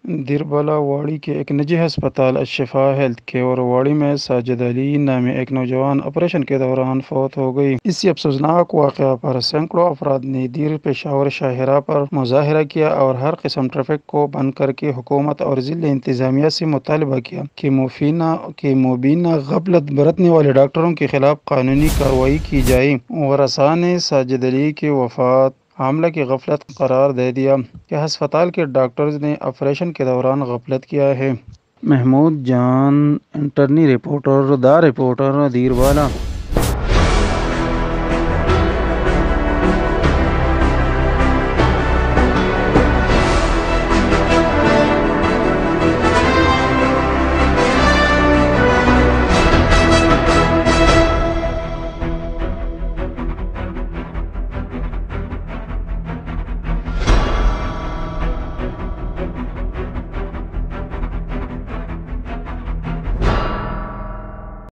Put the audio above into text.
दिरबला वाड़ी के एक निजी अस्पताल अशफा हेल्थ केयर वाड़ी में साजिद अली नामी एक नौजवान ऑपरेशन के दौरान फौत हो गई। इसी अफसोसनाक वाक़या पर सैकड़ों अफराद ने दीर पेशावर शाहरा पर मुजाहरा किया और हर किस्म ट्रैफिक को बंद करके हुकूमत और ज़िला इंतज़ामिया से मुतालबा किया कि मुबीना गफलत बरतने वाले डॉक्टरों के खिलाफ कानूनी कार्रवाई की जाए। वरसा ने साजिद अली की वफ़ात हमला की गफलत करार दे दिया कि अस्पताल के डॉक्टर्स ने ऑपरेशन के दौरान गफलत किया है। महमूद जान, इंटरनी रिपोर्टर, द रिपोर्टर, दीरवाला।